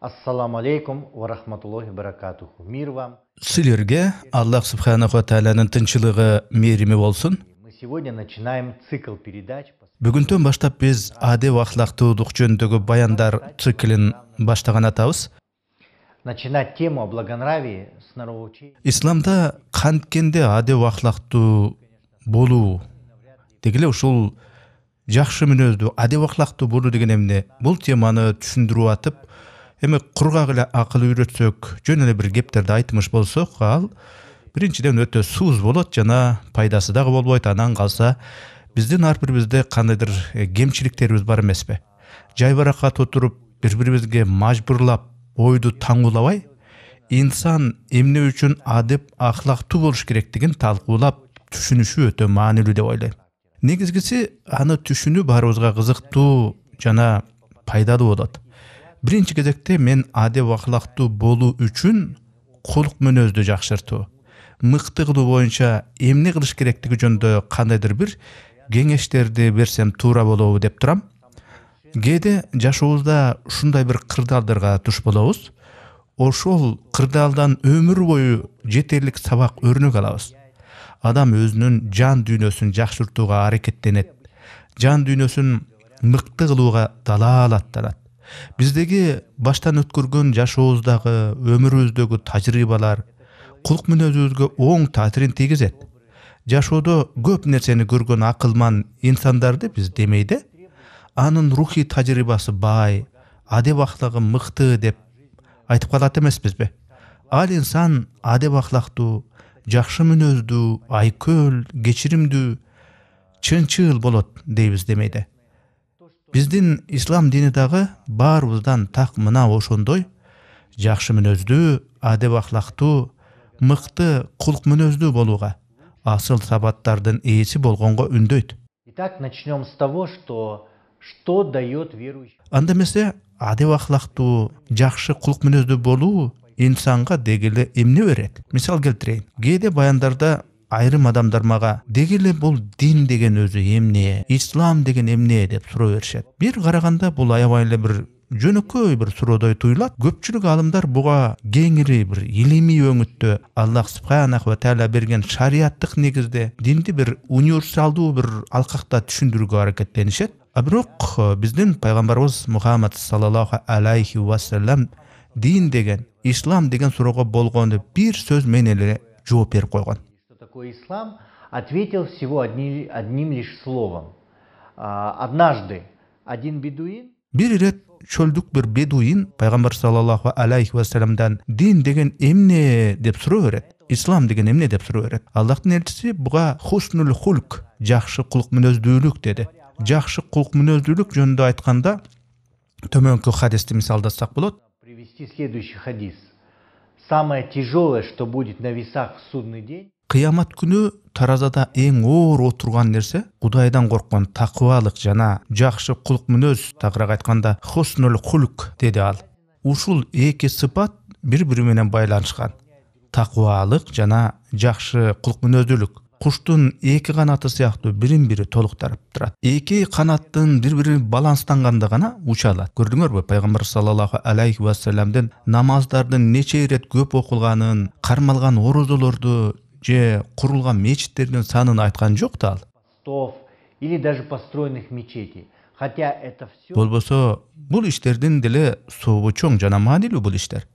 Ассаламу алейкум ва рахматуллахи баракатуху. Мир вам. Силерге Аллах Субханаху ва Тааланын тынчылыгы, мээрими болсун. Мы сегодня начинаем цикл передач. Бүгүнтөн баштап биз адеп ахлактуулук жөнүндөгү баяндар циклин баштаган атабыз. Начинать тему о благонравии с норовоучения. Исламда канткенде адеп ахлактуу болуу дегеле ушул жакшы мүнөздүү адеп ахлактуу болуу деген эмне? Бул теманы түшүндүрүп атып, эми кургак эле акыл үйрөтсөк, жөн эле бир кептерди айтмыш болсок, ал биринчиден өтө сууз болот жана пайдасы дагы болбойт. Анан калса биздин ар бирибизде кандайдыр кемчиликтерибиз бар эмеспи? Жайбаракат отуруп, бири-бирибизге мажбурлап, ойду таңуулабай, инсан эмне үчүн адеп ахлактуу болуш керектигин талкуулап түшүнүшү өтө маанилүү деп ойлойм. Негизгиси аны түшүнүү баарыбызга кызыктуу жана пайдалуу болот. Биринчи кезекте мен адеп ахлактуу болуу үчүн кулк мүнөздү жакшыртуу, мыкты кылуу боюнча эмне кылыш керектиги жөнүндө кандайдыр бир кеңештерди берсем туура болобу деп турам. Кээде жашообузда ушундай бир кырдаалдарга туш болобуз. Ошол кырдаалдан өмүр бою жетерлик сабак өрнөк алабыз. Адам өзүнүн жан дүйнөсүн жакшыртууга аракеттенет. Жан дүйнөсүн мыкты кылууга далаалаттанат. Биздеги баштан өткөргөн жашообуздагы, өмүрүбүздөгү тажрыйбалар кулк мүнөзүбүзгө оң таасирин тийгизет. Жашоодо көп нерсени көргөн акылман инсандарды биз демейде, анын рухий тажрыйбасы бай, адеп ахлагы мыкты деп айтып калат эмеспизби? Ал инсан адеп ахлактуу, жакшы мүнөздүү, айкөл, кечиримдүү, чынчыл болот дейбиз демейде. Биздин ислам дини дагы баарыбыздан так мына ошондой жакшы мүнөздүү, адеп ахлактуу, мыкты кулк мүнөздүү болууга, асыл сабаттардын ээси болгонго үндөйт. Итак, начнем с того, что дает верующий. Анда эмесе адеп ахлактуу, жакшы кулк мүнөздүү болуу инсанга дегеле эмне берет? Мисал келтирейин. Кээде баяндарда айрым адамдар мага дегеле бул дин деген өзү эмне, ислам деген эмне деп суроо беришет. Бир караганда бул аябай эле бир жөнөкөй бир суроодой туюлат. Көпчүлүк алымдар буга кеңири бир илимий өңүттө Аллах Субханаху ва Таала берген шариаттык негизде динди бир универсалдуу бир алкакта түшүндүрүүгө аракеттенишет. А бирок биздин пайгамбарыбыз Мухаммад саллаллаху алейхи ва саллям дин деген, ислам деген суроого болгону бир сөз менен эле жооп берип койгон. Что такое ислам? Ответил всего одним лишь словом. Однажды один бедуин. Бир ирет чөлдүк бир бедуин пайгамбар саллаллаху алейхи ва саллямдан дин деген эмне деп суроо берет. Ислам деген эмне деп суроо берет. Аллахтын элчиси буга хуснул хулк, жакшы кулк мүнөздүүлүк деди. Жакшы кулк мүнөздүүлүк жөнүндө айтканда төмөнкү хадисти мисалдасак болот. Привести следующий хадис. Самое тяжелое, что будет на весах в судный день. Кыямат күнү таразада эң оор отурган нерсе Кудайдан корккон такыбалык жана жакшы кулк мүнөз, тагыраак айтканда хуснул хулк деди ал. Ушул эки сыпат бири-бири менен байланышкан. Такыбалык жана жакшы кулк мүнөздүүлүк куштун эки канаты сыяктуу бирин-бири толуктарып турат. Эки канаттын бири-бири баланстанганда гана уча алат. Көрдүңөрбү? Пайгамбар саллаллаху алейхи ва саллямдын намаздардын нече ирет көп окулганын, кармалган орозолорду же курулган мечиттердин санын айткан жок да ал. Или даже построенных мечетей. Хотя это все. Болбосо бул иштердин деле сообу чоң жана маанилүү бул иштер.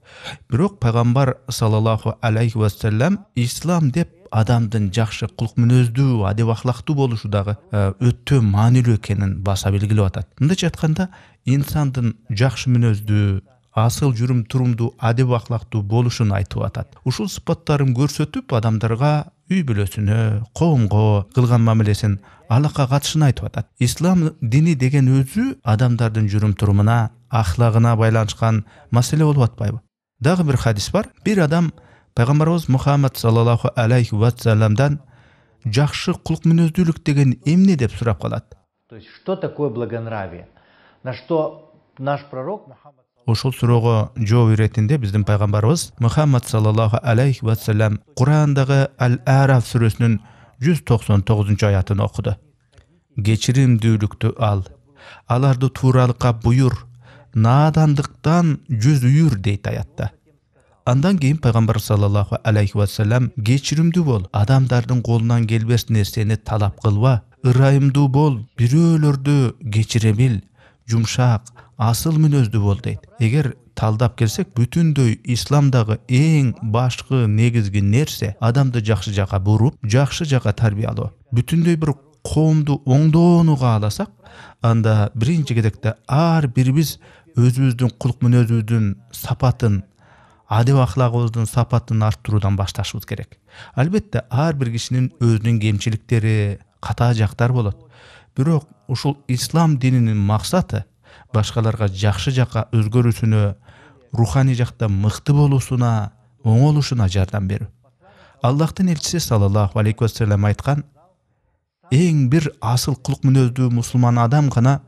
Бирок пайгамбар саллаллаху алейхи ва саллям ислам деп адамдын жакшы кулк мүнөздүү, адеп ахлактуу болушу дагы өтө маанилүү экенин баса белгилеп атат. Мындайча айтканда, инсандын жакшы мүнөздүү, асыл жүрүм турумдуу, адеп ахлактуу болушун айтып атат. Ушул сыпаттарын көрсөтүп, адамдарга үй бүлөсүнө, коомго кылган мамилесин, алакка катышын айтып атат. Ислам дини деген өзү адамдардын жүрүм турумуна, ахлагына байланышкан маселе болуп атпайбы? Дагы бир хадис бар. Бир адам пайгамбарыбыз Мухаммад саллаллаху алейхи ва саллямдан жакшы кулк мүнөздүүлүк деген эмне деп сурап калат. То есть что такое благонравие? На что наш пророк Мухаммад. Ошол суроого жооп иретинде биздин пайгамбарыбыз Мухаммад саллаллаху алейхи ва саллям Курандагы Ал-Араф сүрөсүнүн 199 аятын окуду. Кечиримдүүлүктү ал. Аларды тууралыкка буюр, наадандыктан жүз үйүр дейт аятта. Андан кийин пайгамбар саллаллаху алейхи вассалам кечиримдүү бол, адамдардын колунан келбес нерсени талап кылба, ырайымдуу бол, бирөөлөрдү кечире бил, жумшак, асыл мүнөздүү бол дейт. Эгер талдап келсек, бүтүндөй исламдагы эң башкы негизги нерсе адамды жакшы жака буруп, жакшы жака тарбиялоо. Бүтүндөй бир коомду оңдоону кааласак, анда биринчи кезекте ар бирибиз өзүбүздүн кулк мүнөзүбүздүн сапатын, адеп ахлагыбыздын сапатын арттыруудан башташыбыз керек. Албетте ар бир кишинин өзүнүн кемчиликтери, ката жактары болот. Бирок ушул ислам дининин максаты башкаларга жакшы жака өзгөрүүсүнө, руханий жакта мыкты болуусуна, оңолушуна жардам берүү. Аллахтын элчиси саллаллаху алейхи вассалам айткан: эң бир асыл кулк мүнөздүү мусулман адам гана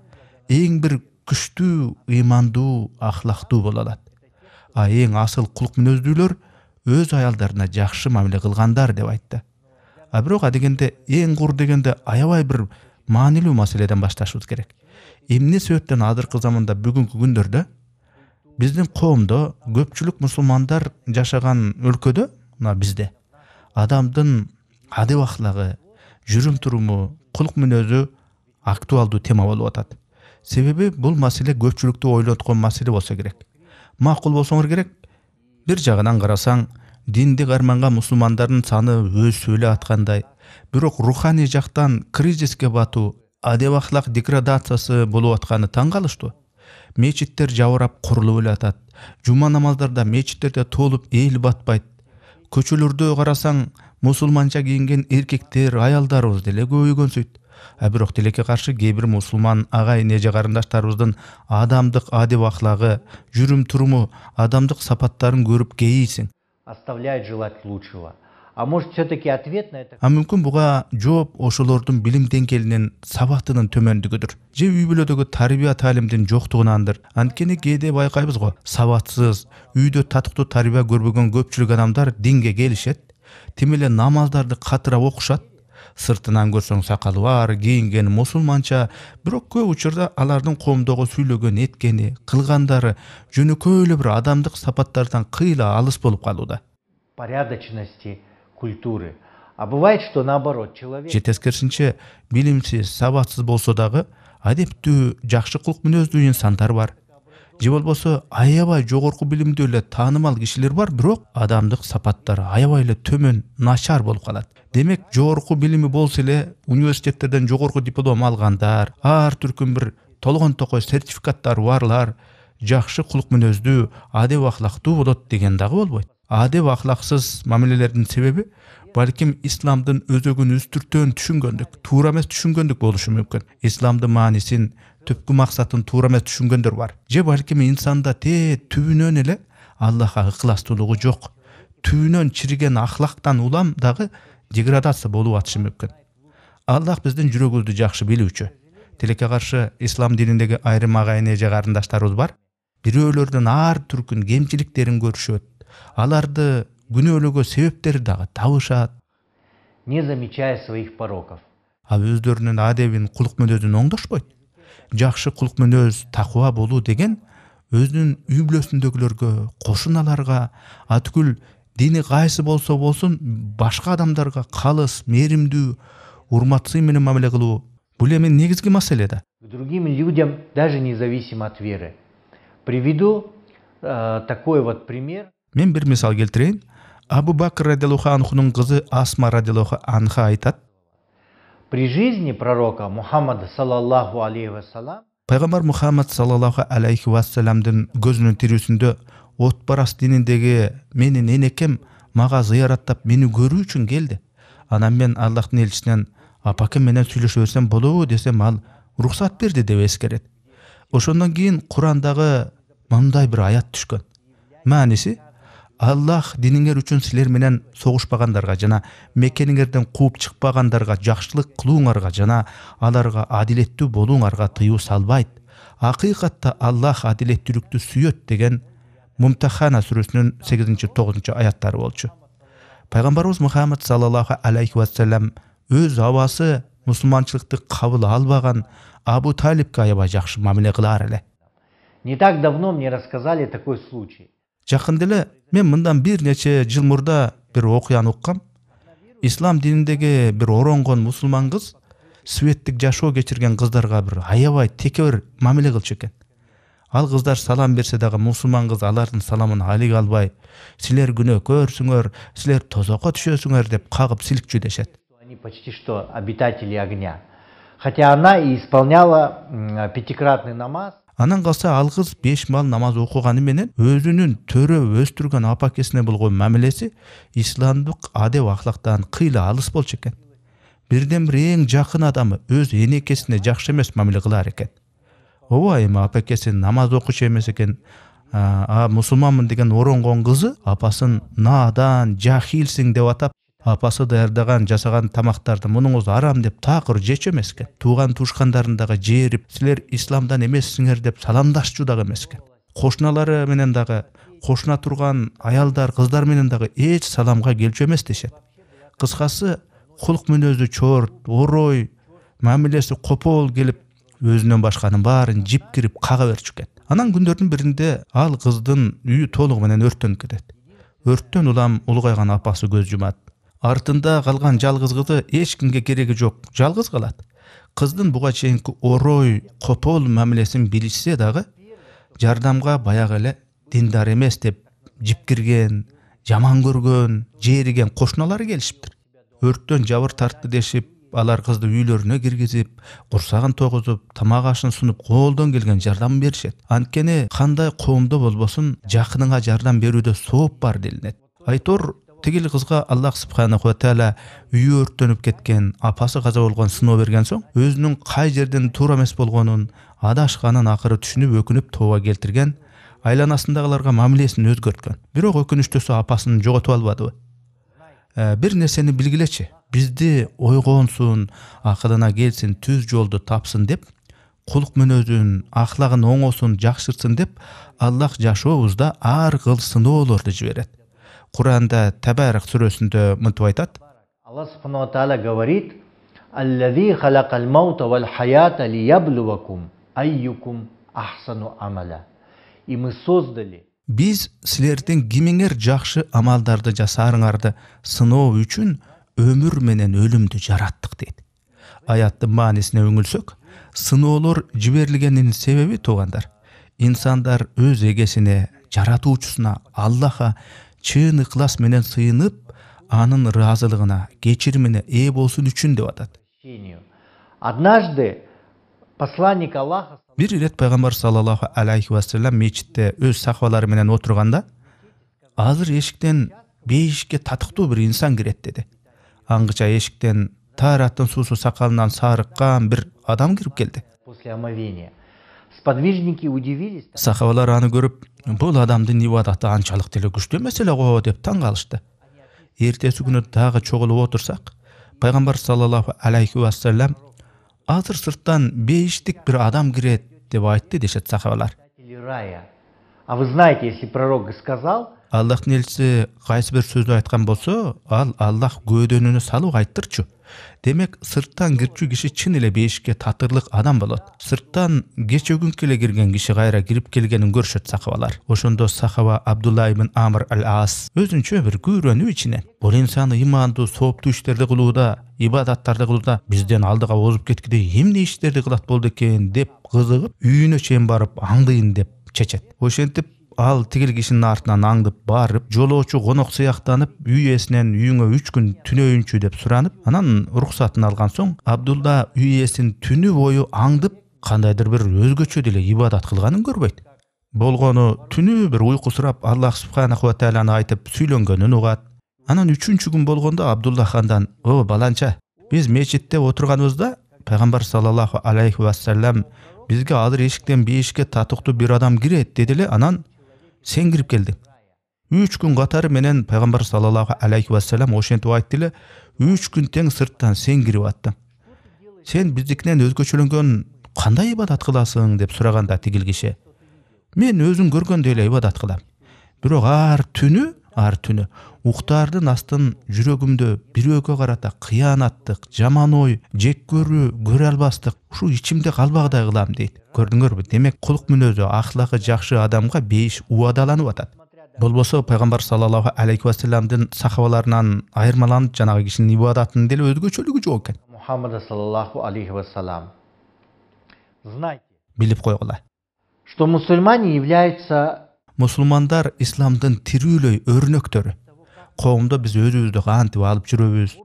эң бир күчтүү, ыймандуу, ахлактуу боло алат. А эң асыл кулк мүнөздүүлөр өз аялдарына жакшы мамиле кылгандар деп айтты. А бирок адегенде эң кур дегенде аябай бир маанилүү маселеден башташыбыз керек. Эмне себептен азыркы заманда бүгүнкү күндөрдө биздин коомдо көпчүлүк мусулмандар жашаган өлкөдө, мына бизде адамдын адеп ахлагы, жүрүм туруму, кулк мүнөзү актуалдуу тема болуп атат. Себеби бул маселе көпчүлүктү ойлоткон маселе болсо керек. Макул болсоңор керек. Бир жагынан карасаң, динди карманган мусулмандардын саны өсүп эле аткандай, бирок руханий жактан кризиске батуу, адеп ахлак деградациясы болуп атканы таң калыштуу. Мечиттер жабырап курулуп эле атат. Жума намаздарда мечиттерде толуп эл батпайт. Көчөлөрдө карасаң, мусулманча кийинген эркектер, аялдарыбыз деле көбөйгөнсүйт. Бирок тилекке каршы кээ бир мусулман агайын эже карындаштарыбыздын адамдык адеп ахлагы, жүрүм туруму, адамдык сапаттарын көрүп кейисиң. Оставляет желать лучшего. А может, все-таки ответ на это? Мүмкүн буга жооп ошолордун билим деңгээлинин, сабатынын төмөндүгүдүр. Же үй бүлөдөгү тарбия таалимдин жоктугунандыр. Анткени кээде байкайбыз го, сабатсыз, үйдө татыктуу тарбия көрбөгөн көпчүлүк адамдар динге келишет, тим эле намаздарды катыра окушат. Сыртынан көрсөң сакалы бар, кийинген мусулманча, бирок көп учурда алардын коомдогу сүйлөгөн эткени, кылгандары жөнөкөй эле бир адамдык сапаттардан кыйла алыс болуп калууда. Порядочности, культуры. А бывает, что наоборот, человек... Же тескерисинче, билимсиз, сабатсыз болсо дагы адептүү, жакшы кулк мүнөздүү инсандар бар. Же болбосо аябай жогорку билимдүү эле таанымал кишилер бар, бирок адамдык сапаттары аябай эле төмөн, начар болуп калат. Демек, жогорку билими болсо эле университеттерден жогорку диплом алгандар, ар түркүн бир толгон токой сертификаттары барлар жакшы кулк мүнөздүү, адеп ахлактуу болот деген дагы болбойт. Адеп ахлаксыз мамилелердин себеби балким исламдын өзөгүн үстүртөн түшүнгөндүк, туура эмес түшүнгөндүк болушу мүмкүн. Исламдын маанисин, түпкү максатын туура эмес түшүнгөндөр бар. Же балким инсанда түбүнөн эле Аллахка ыкыластуулугу жок. Түбүнөн чириген ахлактан улам дагы деградация болуп атышы мүмкүн. Аллах биздин жүрөгүбүздү жакшы билүүчү. Тилекке каршы ислам дининдеги айрым агайын эже карындаштарыбыз бар. Бирөөлөрдүн ар түркүн кемчиликтерин көрүшөт. Аларды күнөөлөгө себептери дагы табышат, не замечая своих пороков. А өздөрүнүн адебин, кулк мүнөзүн оңдошпойт. Жакшы кулк мүнөз, такыба болуу деген өзүнүн үй бүлөсүндөгүлөргө, кошуналарга, атүгүл дини кайсы болсо болсун башка адамдарга калыс, мээримдүү, урматсый менен мамиле кылуу. Бул эми негизги маселе да. К другим людям, даже независимо от веры. Приведу такой вот пример. Мен бир мисал келтирейин. Абу Бакр радиаллаху анхунун кызы Асма радиаллаху анха айтат. При жизни пророка Мухаммада саллаллаху алейхи вассалам Пайгамбар Мухаммад саллаллаху алейхи вассаламдын көзүнүн тирүүсүндө отбарас дининдеги менин энекем мага зыяраттап мени көрүү үчүн келди. Анан мен Аллахтын элчисинен апакем менен сүйлөшө берсем болобу десем, ал уруксат берди деп эскерет. Ошондон кийин Курандагы мындай бир аят түшкөн. Мааниси: Аллах диниңер үчүн силер менен согушпагандарга жана мекениңерден кууп чыкпагандарга жакшылык кылууңарга жана аларга адилеттүү болууңарга тыюу салбайт. Акыйкатта Аллах адилеттүүлүктү сүйөт деген Мумтахана сүрөсүнүн 8-9 аяттары болчу. Пайгамбарыбыз Мухаммад саллаллаху алейхи вассалам өз абасы мусулманчылыкты кабыл албаган Абу Талибке аябай жакшы мамиле кылаар эле. Не так давно мне рассказали такой случай. Жакында эле мен мындан бир нече жыл мурда бир окуяны уккам. Ислам дининдеги бир оронгон мусулман кыз светтик жашоо кечирген кыздарга бир аябай текебер мамиле кылчу экен. Ал кыздар салам берсе дагы мусулман кыз алардын саламын алыга албай, силер күнөөкөрсүңөр, силер тозокко түшөсүңөр деп кагып силикчү дешет. Они почти что обитатели огня. Хотя она и исполняла пятикратный намаз. Анан калса ал кыз 5 мал намаз окуганы менен өзүнүн төрөп өстүргөн апакесине болгон мамилеси исламдык адеп ахлактан кыйла алыс болчу экен. Бирден бир эң жакын адамы өз энекесине жакшы эмес мамиле кылар экен. Ооба эми апакеси намаз окуучу эмес экен, мусулманмын деген оронгон кызы апасын наадан, жахилсиң деп атап, апасы даярдаган жасаган тамактарды мунуңуз арам деп такыр жечү эмес экен. Тууган туушкандарын дагы жээрип, силер исламдан эмессиңер деп саламдашчу дагы эмес экен. Кошуналары менен дагы, кошуна турган аялдар, кыздар менен дагы эч саламга келчү эмес дешет. Кыскасы, кулк мүнөзү чорт, орой, мамилеси копол келип, өзүнөн башканын баарын жип кирип кага берчү экен. Анан күндөрдүн биринде ал кыздын үйү толугу менен өрттөнүп кетет. Өрттөн улам улгайган апасы көз жумат. Артында калган жалгыз кызы эч кимге кереги жок, жалгыз калат. Кыздын буга чейинки орой, копол мамилесин билишсе дагы, жардамга баягы эле диндар эмес деп жип кирген, жаман көргөн, жээриген кошуналары келишиптир. Өрттөн жабыр тартты дешип, алар кызды үйлөрүнө киргизип, курсагын тогузуп, тамак ашын сунуп, колдон келген жардам беришет. Анткени кандай коомдо болбосун, жакыныңа жардам берүүдө сооп бар делинет. Айтор тигил кызга Аллах субханаху ва таала үйү өрттөнүп кеткен, апасы каза болгон сыноо берген соң, өзүнүн кай жерден туура эмес болгонун, адашканын акыры түшүнүп, өкүнүп тооба келтирген, айланасындагыларга мамилесин өзгөрткөн. Бирок өкүнүчтүүсү апасын жоготуп албадыбы? Бир нерсени билгилечи, бизди ойгонсун, акылына келсин, түз жолду тапсын деп, кулк мүнөзүн, ахлагын оңосун жакшыртсын деп, Аллах жашообузда ар кыл сыноолорду жиберет. Куранда Табарак сүрөсүндө мынтип айтат: Аллах субхану ва тааля говорит: «Аллази халакал маута вал хаята лияблувакум айюкум ахсану амаля». И мы создали. Биз силердин кимиңер жакшы амалдарды жасаарыңарды сыноо үчүн өмүр менен өлүмдү жараттык дейт. Аяттын маанисине үңүлсөк, сыноолор жиберилгенинин себеби туугандар, инсандар өз эгесине, жаратуучусуна, Аллаха чын ыклас менен сыйынып, анын ыраазылыгына, кечиримине ээ болсун үчүн деп атат. Однажды посланник Аллаха Бир ирет пайгамбар саллаллаху алейхи ва саллям мечитте өз сахабалары менен отурганда, азыр эшиктен бейишке татыктуу бир инсан кирет деди. Аңгыча эшиктен таараттын суусу сакалынан сарыккан бир адам кирип келди. После омовения. Сподвижники удивились. Сахабалар аны көрүп, бул адамдын ибадаты анчалык деле күчтүү эмес эле го деп таң калышты. Эртеси күнү дагы чогулуп отурсак, пайгамбар саллаллаху алейхи ва саллям азыр сырттан бейиштик бир адам кирет деп айтты дешет сахабалар. А вы знаете, если пророк сказал, Аллахтын элчиси кайсы бир сөздү айткан болсо, ал Аллах көөдөнүнө салып айттырчу. Демек, сырттан кирчү киши чын эле бейишке татырлык адам болот. Сырттан кече күнкө эле кирген киши кайра кирип келгенин көрүшөт сахабалар. Ошондо сахаба Абдулла ибн Амр ал-Ас өзүнчө бир күбөрөнүү ичинен, бул инсан ыймандуу, сооптуу иштерди кылууда, ибадаттарды кылууда бизден алдыга озуп кеткиде эмне иштерди кылат болду экен деп кызыгып, үйүнө чейин барып аңдыйын деп чечет. Ошентип ал тигил кишинин артынан аңдып барып, жолоочу конок сыяктанып, үй ээсинен үйүңө 3 күн түнөйүнчү деп суранып, анан уруксатын алган соң, Абдулла үй ээсин түнү бою аңдып, кандайдыр бир өзгөчө деле ибадат кылганын көрбөйт. Болгону түнү бир уйку сурап, Аллах субханаху ва тааланы айтып сүйлөнгөнүн угат. Анан 3-чү күн болгондо Абдулла хандан: "О баланча, биз мечитте отурганыбызда пайгамбар саллаллаху алейхи ва саллям бизге азыр эшиктен бейишке татыктуу бир адам кирет деди эле, анан сен кирип келдиң. 3 күн катары менен пайгамбар саллаллаху алейхи ва саллям ошентип айтты эле, 3 күн тең сырттан сен кирип аттың. Сен биздикинен өзгөчөлөнгөн кандай ибадат кыласың деп сураганда тигил киши: "Мен өзүң көргөндөй эле ибадат кылам. Бирок ар түнү ар түнү уктаардын астын жүрөгүмдө бирөөгө карата кыянаттык, жаман ой, жек көрүү, көрө албастык ушул ичимде калбагыдай кылам дейт. Көрдүңөрбү? Демек кулук мүнөзү, ахлакы жакшы адамга бейиш убадаланып атат. Болбосо пайгамбар саллаллаху алейхи вассаламдын сахабаларынан айырмаланып жанагы кишинин ибадатынын деле өзгөчөлүгү жок экен. Мухаммада саллаллаху алейхи вассалам. Знайте, Билип койгула. что мусульмане являются Мусулмандар исламдын тирүүлөй өрнөктөрү. Коомдо биз өзүбүздү кантип алып жүрөбүз?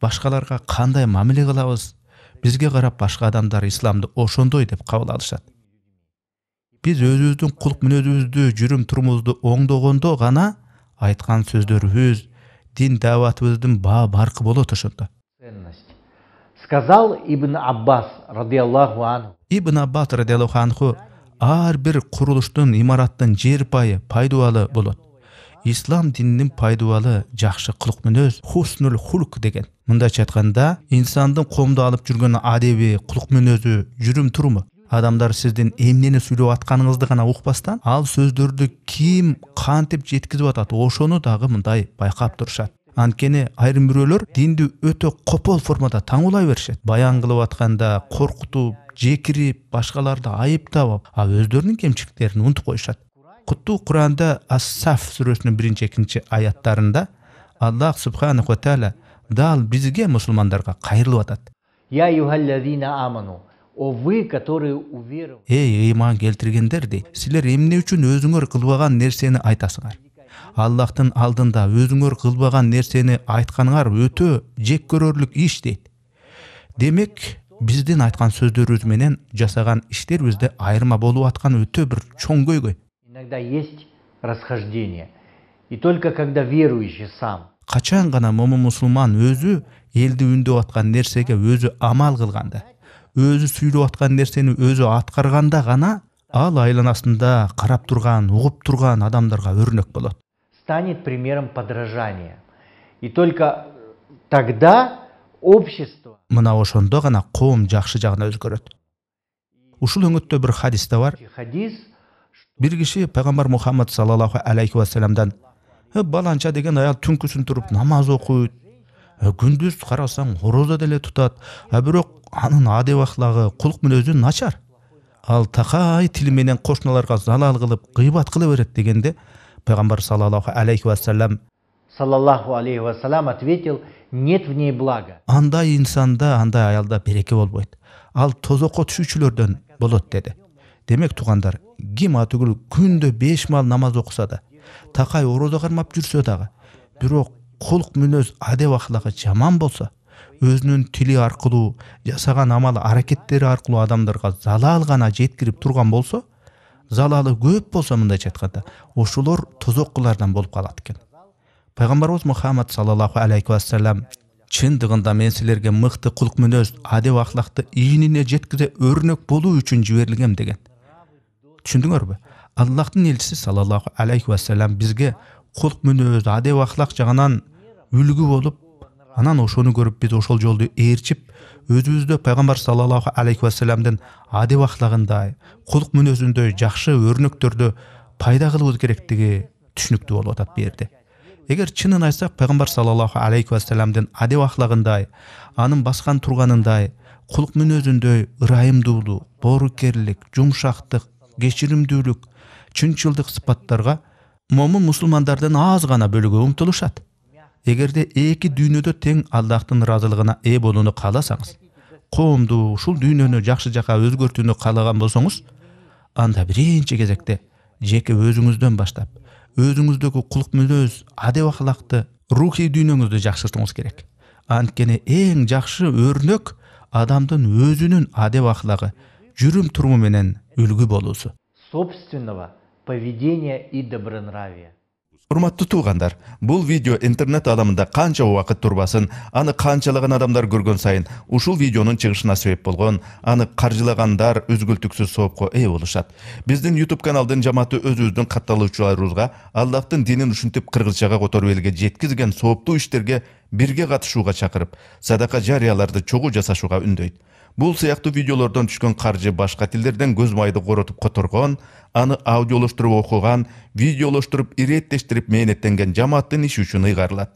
Башкаларга кандай мамиле кылабыз? Бизге карап башка адамдар исламды ошондой деп кабыл алышат. Биз өзүбүздүн кулук мүнөзүбүздү, жүрүм турумубузду оңдогондо гана айткан сөздөрүбүз, дин дааватыбыздын баа баркы болот ошондо. ценность. Сказал Ибн Аббас, радиаллаху анху, Ибн Аббас радиаллаху анху ар бир курулуштун, имараттын жер пайы пайдубалы болот. Ислам дининин пайдубалы жакшы кулук мүнөз, хуснул хулк деген. Мындайча айтканда, инсандын коомдо алып жүргөн адеби, кулук мүнөзү, жүрүм туруму. Адамдар сиздин эмнени сүйлөп атканыңызды гана укпастан, ал сөздөрдү ким кантип жеткизип атат, ошону дагы мындай байкап турушат. Анткени айрым бирөөлөр динди өтө копол формада таңуулай беришет. Баян кылып атканда коркутуп, жекирип, башкаларды айыптап, а өздөрүнүн кемчиликтерин унутуп коюшат. Куттуу Куранда Ас-Саф сүрөсүнүн 1-2 аяттарында Аллах субханаху ва тааля дал бизге мусулмандарга кайрылып атат. я юхаллазина аману, о вы, которые уверовали. Эй, ыйман келтиргендер дейт. Силер эмне үчүн өзүңөр кылбаган нерсени айтасыңар? Аллахтын алдында өзүңөр кылбаган нерсени айтканыңар өтө жек көрөрлүк иш дейт. Демек, биздин айткан сөздөрүбүз менен жасаган иштерибизде айырма болуп аткан өтө бир чоң көйгөй. Иногда есть расхождение. И только когда верующий сам Качан гана момун мусулман өзү элди үндөп аткан нерсеге өзү амал кылганда, өзү сүйлөп аткан нерсени өзү аткарганда гана ал айланасында карап турган, угуп турган адамдарга өрнөк болот. станет примером подражания. И только тогда общество Мына ошондо гана коом жакшы жагына өзгөрөт. Ушул өңөттө бир хадисте бар. хадис, Бир киши пайгамбар Мухаммад саллаллаху алейхи вассаламдан баланча деген аял түнкүсүн туруп намаз окуйт, күндүз карасаң орозо деле тутат, бирок анын адеп ахлагы, кулук мүнөзү начар. Ал такай тили менен кошуналарга залал кылып, гыйбат кыла берет дегенде пайгамбар саллаллаху алейхи вассалам саллаллаху алейхи вассалам, ответил, нет в ней блага. андай инсанда, андай аялда береке болбойт. Ал тозокко түшүүчүлөрдөн болот деди. Демек туугандар, ким атүгүл күндө 5 мал намаз окуса да, такай орозо кармап жүрсө дагы, бирок кулук мүнөз, адеп ахлагы жаман болсо, өзүнүн тили аркылуу, жасаган амал аракеттери аркылуу адамдарга залал гана жеткирип турган болсо, залалы көп болсо, мындайча айтканда, ошолор тозоккулардан болуп калат экен. Пайгамбарыбыз Мухаммад саллаллаху алейхи вассалам чындыгында мен силерге мыкты кулук мүнөз, адеп ахлакты ийинине жеткизе өрнөк болуу үчүн жиберилгем деген. Түшүндүңөрбү? Аллахтын элчиси саллаллаху алейхи вассалам бизге кулук мүнөз, адеп ахлак жагынан үлгү болуп, анан ошону көрүп биз ошол жолду ээрчип, өзүбүздө пайгамбар саллаллаху алейхи вассаламдын адеп ахлагындай, кулук мүнөзүндөй жакшы өрнөктөрдү пайда кылыбыз керектиги түшүнүктүү болуп атат бу жерде. Эгер чынын айтсак, пайгамбар саллаллаху алейхи вассаламдын адеп ахлагындай, анын баскан турганындай, кулук мүнөзүндөй ырайымдуулук, боорукерлик, жумшактык, кечиримдүүлүк, чынчылдык сыпаттарга момун мусулмандардын аз гана бөлүгү умтулушат. Эгерде эки дүйнөдө тең Аллахтын ыраазылыгына ээ болууну кааласаңыз, коомду, ушул дүйнөнү жакшы жака өзгөртүүнү каалаган болсоңуз, анда биринчи кезекте жеке өзүңүздөн баштап, өзүңүздөгү кулук мүнөз, адеп ахлакты, рухий дүйнөңүздү жакшыртууңуз керек. Анткени эң жакшы өрнөк адамдын өзүнүн адеп ахлагы, жүрүм туруму менен үлгү болуусу. Собственного поведения и добронравия. Урматтуу туугандар, бул видео интернет аламында канча убакыт турбасын, аны канчалаган адамдар көргөн сайын ушул видеонун чыгышына себеп болгон, аны каржылагандар үзгүлтүксүз соопко ээ болушат. Биздин YouTube каналдын жамааты өзүбүздүн катталуучуларыбызга Аллахтын динин ушинтип кыргызчага которуп элге жеткизген сооптуу иштерге бирге катышууга чакырып, садака жарыяларды чогуу жасашууга үндөйт. Бул сыяктуу видеолордон түшкөн каржы башка тилдерден көз майды коротуп которгон, аны аудиолоштуруп окуган, видеолоштуруп иреттештирип мээнеттенген жамааттын иши үчүн ыйгарылат.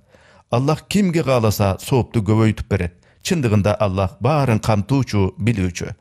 Аллах кимге кааласа соопту көбөйтүп берет. Чындыгында Аллах баарын камтуучу, билүүчү.